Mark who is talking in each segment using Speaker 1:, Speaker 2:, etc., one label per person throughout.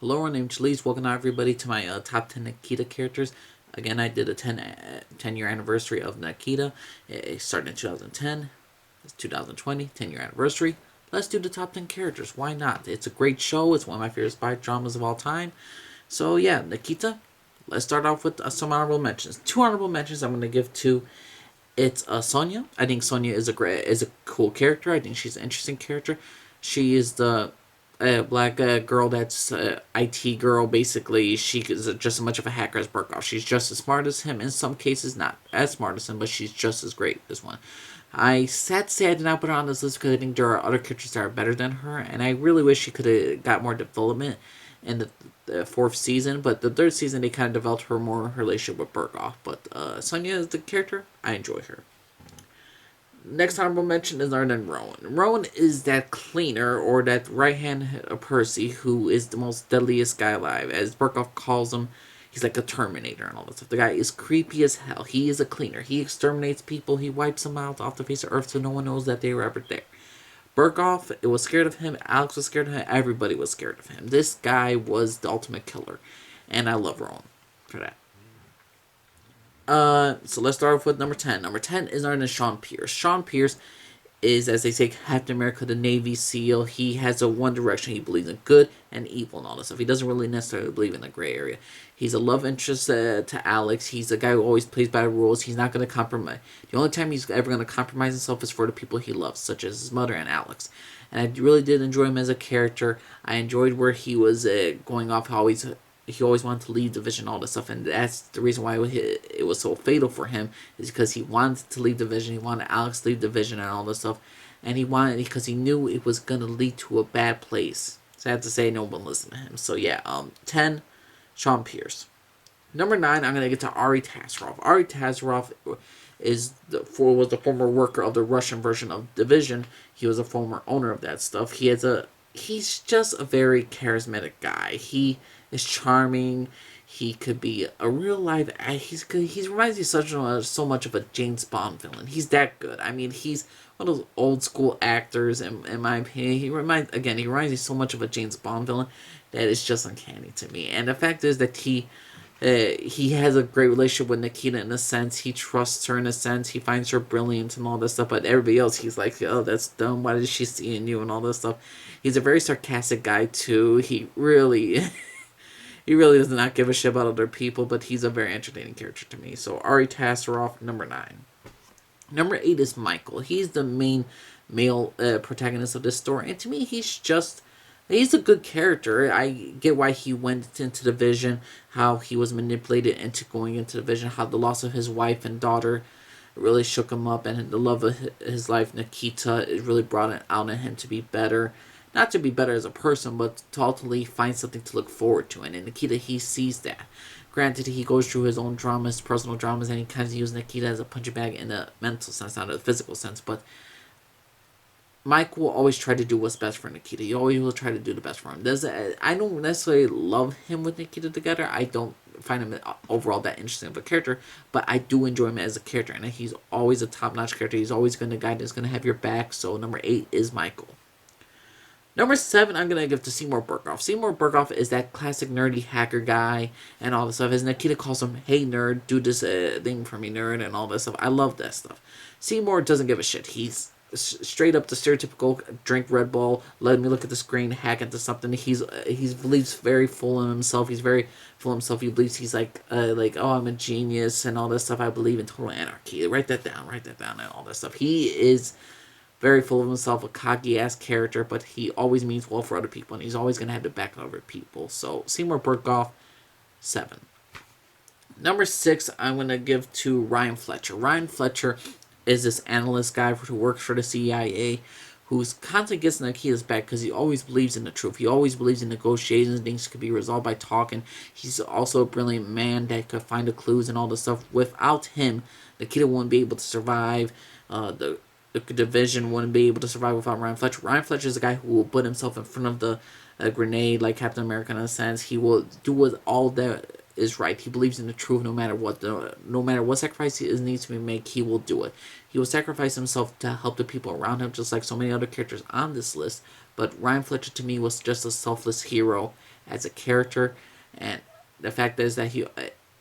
Speaker 1: Hello, my name's Chalice. Welcome everybody to my top 10 Nikita characters. Again, I did a 10-year anniversary of Nikita. It started in 2010. It's 2020, 10-year anniversary. Let's do the top 10 characters. Why not? It's a great show. It's one of my favorite spy dramas of all time. So yeah, Nikita. Let's start off with some honorable mentions. Two honorable mentions I'm going to give to. It's Sonya. I think Sonya is a cool character. I think she's an interesting character. She is the black girl that's IT girl. Basically, she is just as much of a hacker as Burkoff. She's just as smart as him. In some cases, not as smart as him, but she's just as great as one. I sad to say I did not put her on this list because I think there are other characters that are better than her, and I really wish she could have got more development in the fourth season. But the third season, they kind of developed her more relationship with Burkoff. But Sonya is the character. I enjoy her. Next honorable mention is our then Rowan. Rowan is that cleaner or that right hand of Percy who is the most deadliest guy alive. As Burkoff calls him, he's like a Terminator and all that stuff. The guy is creepy as hell. He is a cleaner. He exterminates people. He wipes them out off the face of Earth so no one knows that they were ever there. Burkoff, it was scared of him. Alex was scared of him. Everybody was scared of him. This guy was the ultimate killer. And I love Rowan for that. So let's start off with number 10. Number 10 is our Sean Pierce. Sean Pierce is, as they say, Captain America, the Navy SEAL. He has a one direction. He believes in good and evil and all this stuff. He doesn't really necessarily believe in the gray area. He's a love interest to Alex. He's a guy who always plays by the rules. He's not going to compromise. The only time he's ever going to compromise himself is for the people he loves, such as his mother and Alex. And I really did enjoy him as a character. I enjoyed where he was going off how he always wanted to leave Division, all this stuff, and that's the reason why it was so fatal for him, is because he wanted to leave Division, he wanted Alex to leave Division and all this stuff, and he wanted because he knew it was gonna lead to a bad place. Sad to say, no one listened to him. So yeah, 10, Sean Pierce. Number 9, I'm gonna get to Ari Tasser. Ari Tasser was the former worker of the Russian version of Division. He was a former owner of that stuff. He's just a very charismatic guy. He is charming. He could be a real life. He reminds me so much of a James Bond villain. He's that good. I mean, he's one of those old school actors. In my opinion, he reminds me so much of a James Bond villain that it's just uncanny to me. And the fact is that he has a great relationship with Nikita in a sense. He trusts her in a sense. He finds her brilliant and all this stuff. But everybody else, he's like, oh, that's dumb. Why is she seeing you and all this stuff? He's a very sarcastic guy too. He really, he really does not give a shit about other people. But he's a very entertaining character to me. So Ari Tasser, number 9. Number 8 is Michael. He's the main male protagonist of this story, and to me, he's a good character. I get why he went into the Vision, how he was manipulated into going into the Vision, how the loss of his wife and daughter really shook him up, and the love of his life, Nikita, it really brought it out in him to be better. Not to be better as a person, but to ultimately find something to look forward to. And in Nikita, he sees that. Granted, he goes through his own dramas, personal dramas, and he kind of uses Nikita as a punching bag in a mental sense, not a physical sense, but Mike will always try to do what's best for Nikita. He always will try to do the best for him. I don't necessarily love him with Nikita together. I don't find him overall that interesting of a character, but I do enjoy him as a character, and he's always a top-notch character. He's always going to guide, he's going to have your back, so number 8 is Michael. Number 7, I'm going to give to Seymour Burkoff. Seymour Burkoff is that classic nerdy hacker guy and all this stuff. As Nikita calls him, hey nerd, do this thing for me, nerd, and all this stuff. I love that stuff. Seymour doesn't give a shit. He's straight up the stereotypical drink Red Bull, let me look at the screen, hack into something. He believes very full of himself. He's very full of himself. He believes he's like oh, I'm a genius and all this stuff. I believe in total anarchy. Write that down, and all that stuff. He is very full of himself, a cocky ass character, but he always means well for other people, and he's always gonna have to back other people. So Seymour Burkoff, 7. Number 6, I'm gonna give to Ryan Fletcher. Ryan Fletcher is this analyst guy who works for the CIA, who's constantly gets Nikita's back because he always believes in the truth. He always believes in negotiations. Things could be resolved by talking. He's also a brilliant man that could find the clues and all this stuff. Without him, Nikita wouldn't be able to survive. The Division wouldn't be able to survive without Ryan Fletcher. Ryan Fletcher is a guy who will put himself in front of the grenade like Captain America in a sense. He will do what all that is right. He believes in the truth no matter what. No matter what sacrifice needs to be made, he will do it. He will sacrifice himself to help the people around him, just like so many other characters on this list. But Ryan Fletcher, to me, was just a selfless hero as a character, and the fact is that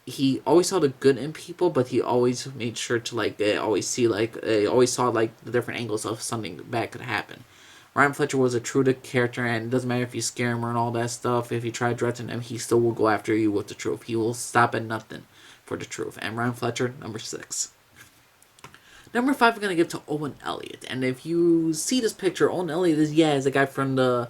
Speaker 1: he always saw the good in people, but he always made sure to always saw like the different angles of something bad could happen. Ryan Fletcher was a true to character, and it doesn't matter if you scare him or all that stuff. If you try to threaten him, he still will go after you with the truth. He will stop at nothing for the truth. And Ryan Fletcher, number 6. Number 5, I'm gonna give to Owen Elliott. And if you see this picture, Owen Elliott is a guy from the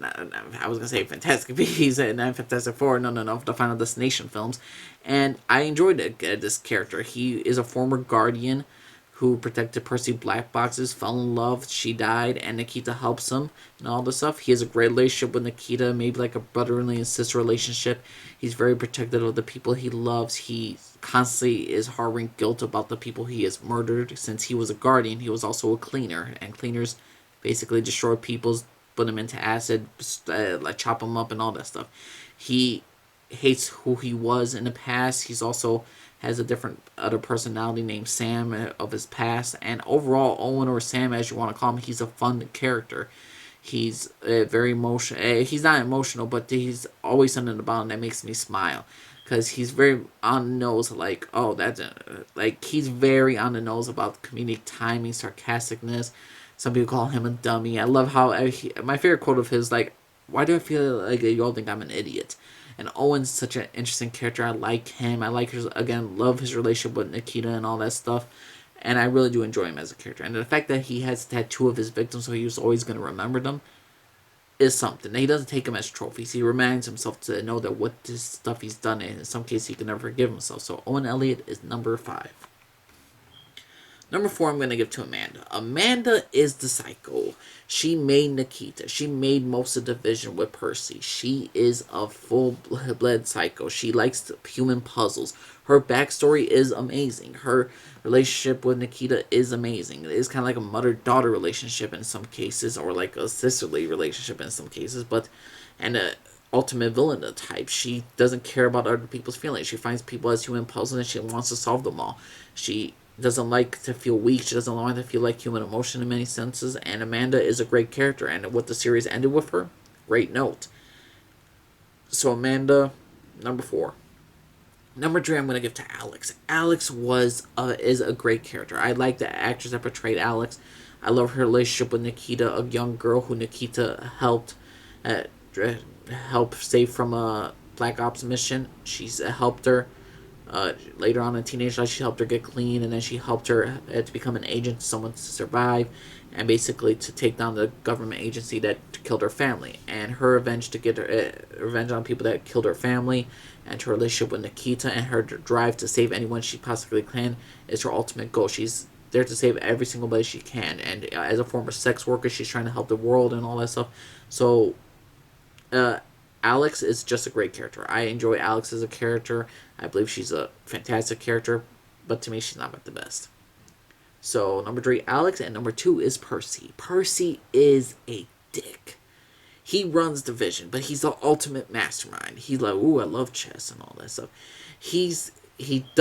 Speaker 1: I was gonna say Fantastic Beasts and Fantastic Four. No, the Final Destination films, and I enjoyed this character. He is a former Guardian who protected Percy Black Boxes, fell in love, she died, and Nikita helps him and all this stuff. He has a great relationship with Nikita, maybe like a brotherly and sister relationship. He's very protective of the people he loves. He constantly is harboring guilt about the people he has murdered. Since he was a Guardian, he was also a cleaner, and cleaners basically destroy people, put them into acid, like chop them up and all that stuff. He hates who he was in the past. He's also has a different other personality named Sam of his past. And overall, Owen, or Sam as you want to call him, he's a fun character. He's very emotional. He's not emotional, but he's always something about him that makes me smile. Because he's very on the nose, like, oh, that's like, he's very on the nose about comedic timing, sarcasticness. Some people call him a dummy. I love how my favorite quote of his, like, why do I feel like you all think I'm an idiot? And Owen's such an interesting character. I like him. I like love his relationship with Nikita and all that stuff. And I really do enjoy him as a character. And the fact that he has a tattoo of his victims, so he was always going to remember them, is something. He doesn't take them as trophies. He reminds himself to know that what this stuff he's done, and in some cases he can never forgive himself. So Owen Elliott is number 5. Number 4, I'm going to give to Amanda. Amanda is the psycho. She made Nikita. She made most of the division with Percy. She is a full-blood psycho. She likes human puzzles. Her backstory is amazing. Her relationship with Nikita is amazing. It is kind of like a mother-daughter relationship in some cases, or like a sisterly relationship in some cases, and a ultimate villain type. She doesn't care about other people's feelings. She finds people as human puzzles, and she wants to solve them all. She doesn't like to feel weak. She doesn't like to feel like human emotion in many senses. And Amanda is a great character. And what the series ended with her, great note. So Amanda, number 4. Number 3, I'm going to give to Alex. Alex is a great character. I like the actress that portrayed Alex. I love her relationship with Nikita, a young girl who Nikita helped save from a Black Ops mission. She's helped her. Later on in teenage life, she helped her get clean, and then she helped her to become an agent, someone to survive, and basically to take down the government agency that killed her family. And her revenge to get her revenge on people that killed her family, and her relationship with Nikita, and her drive to save anyone she possibly can is her ultimate goal. She's there to save every single body she can, and as a former sex worker, she's trying to help the world and all that stuff. So, Alex is just a great character. I enjoy Alex as a character. I believe she's a fantastic character, but to me, she's not the best. So, number 3, Alex, and number 2 is Percy. Percy is a dick. He runs Division, but he's the ultimate mastermind. He's like, ooh, I love chess and all that stuff. He's like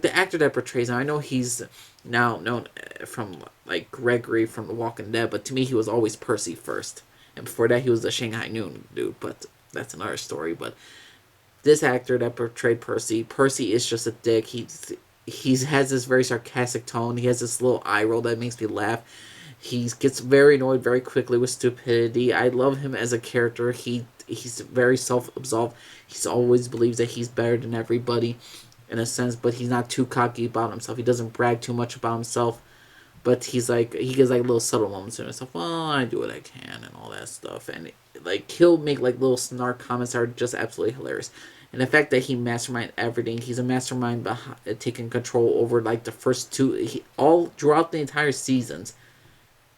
Speaker 1: the actor that portrays him. I know he's now known from like Gregory from The Walking Dead, but to me, he was always Percy first. And before that, he was the Shanghai Noon dude, but that's another story. But this actor that portrayed Percy is just a dick. He has this very sarcastic tone. He has this little eye roll that makes me laugh. He gets very annoyed very quickly with stupidity. I love him as a character. He's very self-absorbed. He always believes that he's better than everybody, in a sense, but he's not too cocky about himself. He doesn't brag too much about himself. But he gets like little subtle moments in himself. Well, I do what I can and all that stuff. And like he'll make like little snark comments that are just absolutely hilarious. And the fact that he masterminded everything, he's a mastermind behind taking control over like the first 2, all throughout the entire seasons.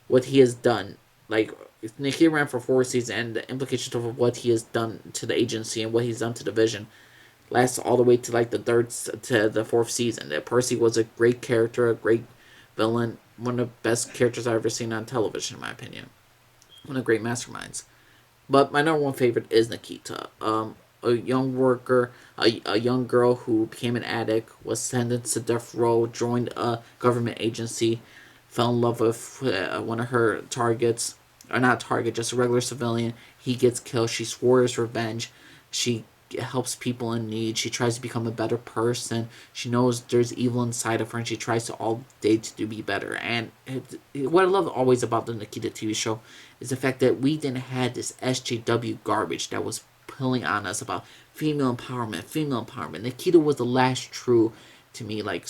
Speaker 1: What he has done, like Nikita ran for 4 seasons, and the implications of what he has done to the agency and what he's done to the Division lasts all the way to like the 4th season. That Percy was a great character, a great villain. One of the best characters I've ever seen on television, in my opinion. One of the great masterminds. But my number 1 favorite is Nikita. A young worker, a young girl who became an addict, was sentenced to death row, joined a government agency, fell in love with one of her targets, or not target, just a regular civilian. he gets killed. She swears revenge. She helps people in need. She tries to become a better person. She knows there's evil inside of her, and she tries to all day to be better. And what I love always about the Nikita TV show is the fact that we didn't have this SJW garbage that was pulling on us about female empowerment, female empowerment. Nikita was the last true, to me, like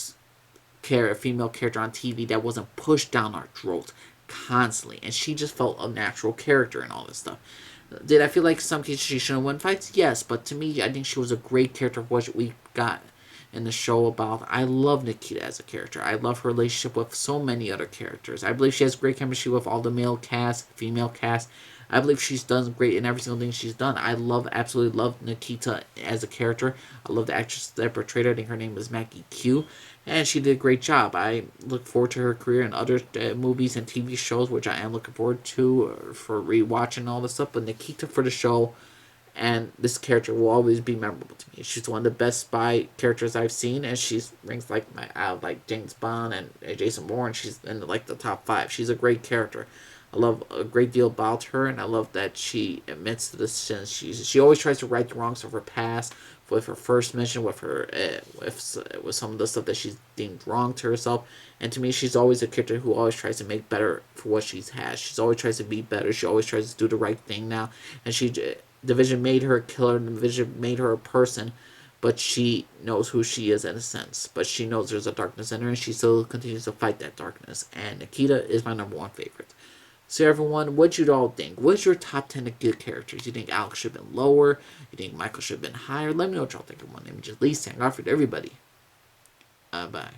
Speaker 1: female character on TV that wasn't pushed down our throats constantly, and she just felt a natural character and all this stuff. Did I feel like some cases she shouldn't win fights? Yes, but to me, I think she was a great character for what we got in the show about. I love Nikita as a character. I love her relationship with so many other characters. I believe she has great chemistry with all the male cast, female cast. I believe she's done great in every single thing she's done. I absolutely love Nikita as a character. I love the actress that portrayed her. I think her name is Maggie Q, and she did a great job. I look forward to her career in other movies and TV shows, which I am looking forward to for rewatching all this stuff. But Nikita for the show and this character will always be memorable to me. She's one of the best spy characters I've seen, and she's ranks like like James Bond and Jason Bourne. She's in like the top 5. She's a great character. I love a great deal about her, and I love that she admits to the sins. She always tries to right the wrongs of her past, with her first mission, with her with some of the stuff that she's deemed wrong to herself. And to me, she's always a character who always tries to make better for what she has. She's always tries to be better. She always tries to do the right thing now, and Division made her a killer, and Division made her a person, but she knows who she is in a sense. But she knows there's a darkness in her, and she still continues to fight that darkness. And Nikita is my #1 favorite. So everyone, what you all think? What's your top 10 of good characters? You think Alex should have been lower? You think Michael should have been higher? Let me know what y'all think. My name is just Lee, saying off with everybody. Bye.